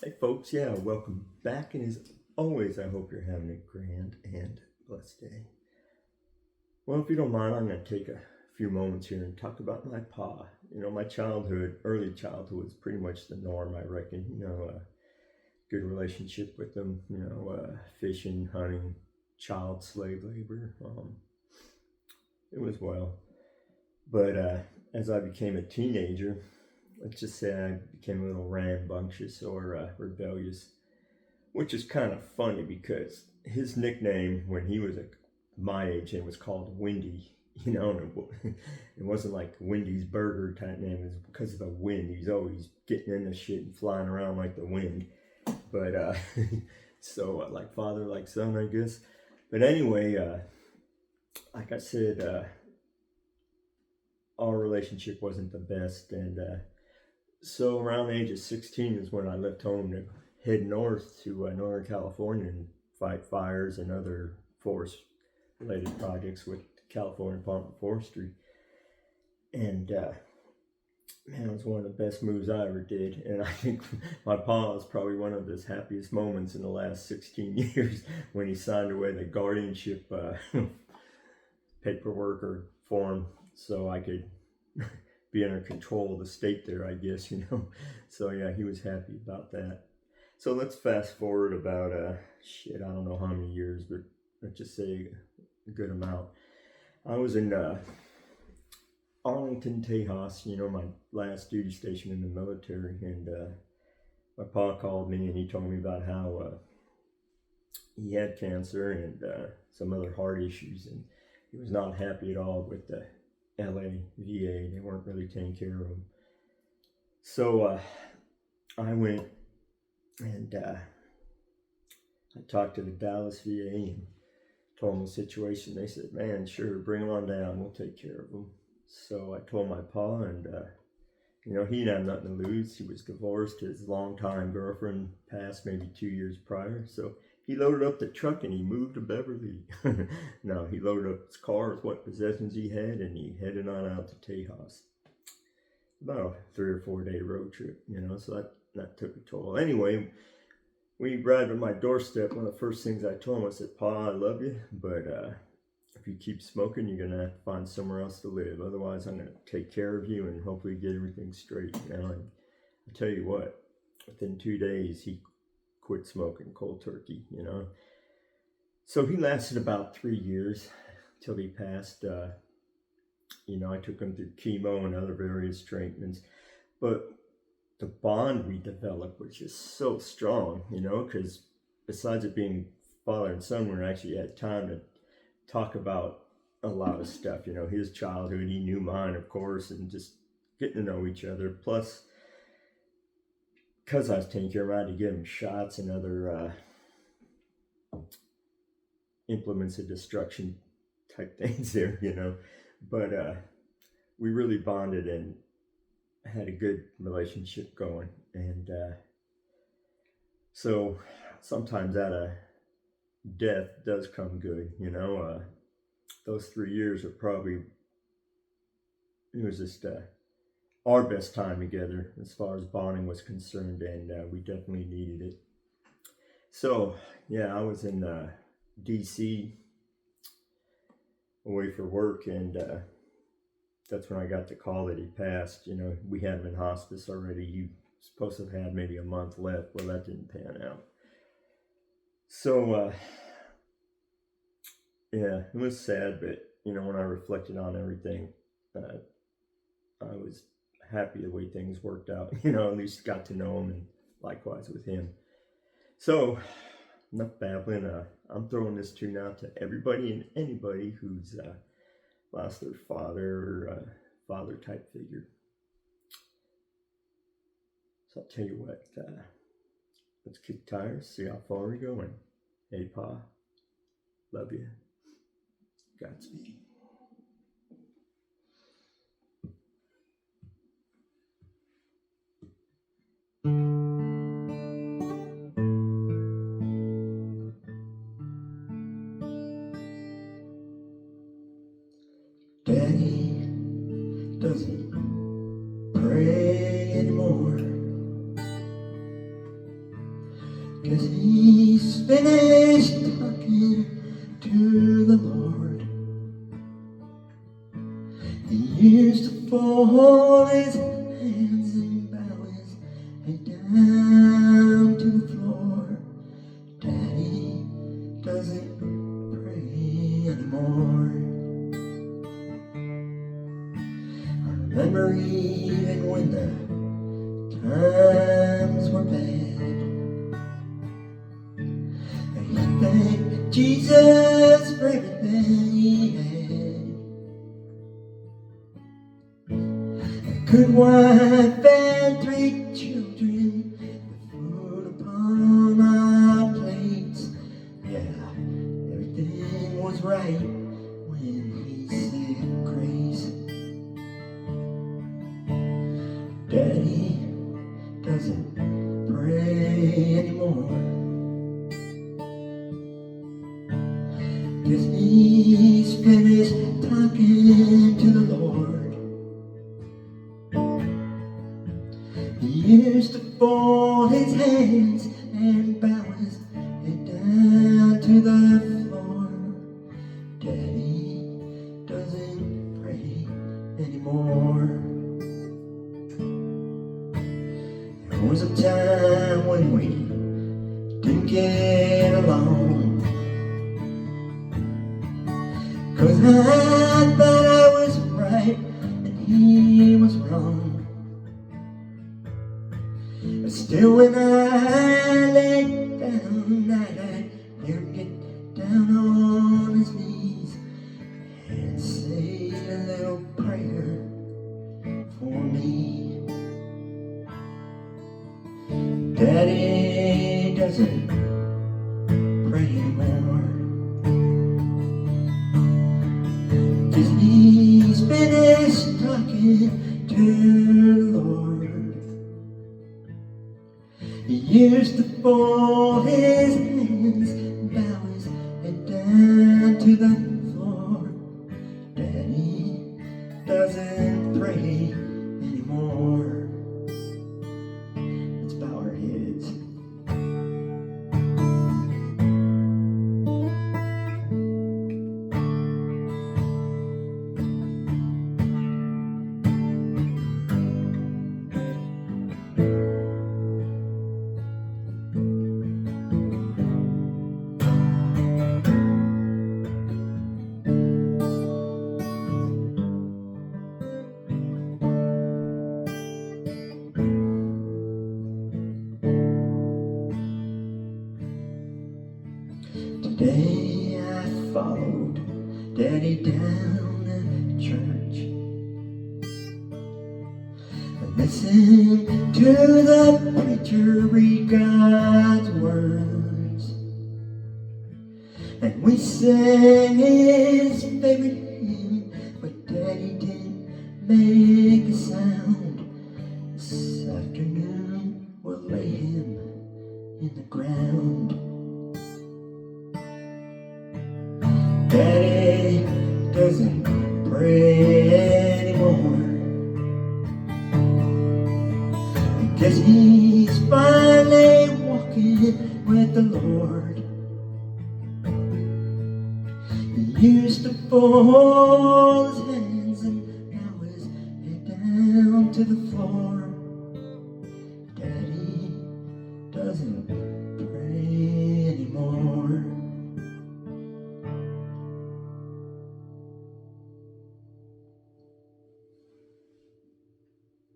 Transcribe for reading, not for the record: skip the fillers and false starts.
Hey folks, yeah, welcome back. And as always, I hope you're having a grand and blessed day. Well, if you don't mind, I'm going to take a few moments here and talk about my pa. My childhood, early childhood was pretty much the norm, I reckon. Good relationship with them, fishing, hunting, child slave labor. It was well. But as I became a teenager, let's just say I became a little rambunctious or rebellious, which is kind of funny because his nickname when he was my age and was called Windy. And it wasn't like Wendy's burger type name. It was because of the wind. He's always getting in the shit and flying around like the wind. But so like father, like son, I guess. But anyway, like I said, our relationship wasn't the best, and so around the age of 16 is when I left home to head north to Northern California and fight fires and other forest-related projects with the California Department of Forestry. And man, it was one of the best moves I ever did. And I think my pa was probably one of his happiest moments in the last 16 years when he signed away the guardianship paperwork or form so I could be under control of the state there, I guess, So yeah, he was happy about that. So let's fast forward about, I don't know how many years, but let's just say a good amount. I was in Arlington, Tejas, my last duty station in the military, and my pa called me and he told me about how he had cancer and some other heart issues, and he was not happy at all with the LA VA. They weren't really taking care of him. So I went and I talked to the Dallas VA and told them the situation. They said, man, sure, bring him on down. We'll take care of him. So I told my pa, and he didn't have nothing to lose. He was divorced. His longtime girlfriend passed maybe 2 years prior. So he loaded up the truck and he moved to Beverly. No, he loaded up his car with what possessions he had, and he headed on out to Tejas. About a 3 or 4 day road trip, so that took a toll. Anyway, when he arrived at my doorstep, one of the first things I told him, I said, Pa, I love you, but if you keep smoking, you're going to have to find somewhere else to live. Otherwise, I'm going to take care of you and hopefully get everything straight. And I tell you what, within 2 days, he quit smoking cold turkey, So he lasted about 3 years till he passed. I took him through chemo and other various treatments. But the bond we developed was just so strong, because besides it being father and son, we actually had time to talk about a lot of stuff, his childhood, he knew mine, of course, and just getting to know each other. Plus, because I was taking care of him, I had to give him shots and other implements of destruction type things there, But we really bonded and had a good relationship going. And so sometimes out of death does come good, Those 3 years are probably, it was just our best time together as far as bonding was concerned, and we definitely needed it. So yeah, I was in DC away for work, and that's when I got the call that he passed. We had him in hospice already. He was supposed to have had maybe a month left. Well, that didn't pan out. So yeah, it was sad, but when I reflected on everything, I was happy the way things worked out. At least got to know him, and likewise with him. So enough babbling. I'm throwing this tune out to everybody and anybody who's lost their father or father type figure. So I'll tell you what, let's kick tires, see how far we're going. Hey, Pa, love you. Godspeed. Daddy doesn't pray anymore. 'cause he's finished talking to the Lord. He used to fold his hands and bow his head down to the floor. Daddy doesn't pray anymore. I remember even when the times were bad, and he thanked Jesus for everything he had. A good wife and 3 children, with food upon our plates. Yeah, everything was right when he said grace. Daddy doesn't pray anymore, 'cause he's finished talking to the Lord. He used to fold his hands and bow his head down to the floor. Daddy doesn't pray anymore. There was a time when we didn't get along, 'cause I thought I was right and he was wrong. But still when I laid down, I'd hear him get down on his knees and say a little prayer for me. Daddy doesn't pray anymore, 'cause he's finished talking to the Lord. He used to fold his hands and bow his head down to the floor. Daddy doesn't pray anymore. Let's bow our heads. Today I followed Daddy down to church and listened to the preacher read God's words, and we sang his favorite hymn, but Daddy didn't make a sound. This afternoon we'll lay him in the ground. Daddy doesn't pray anymore, because he's finally walking with the Lord. He used to fold his hands and now his head down to the floor. Daddy doesn't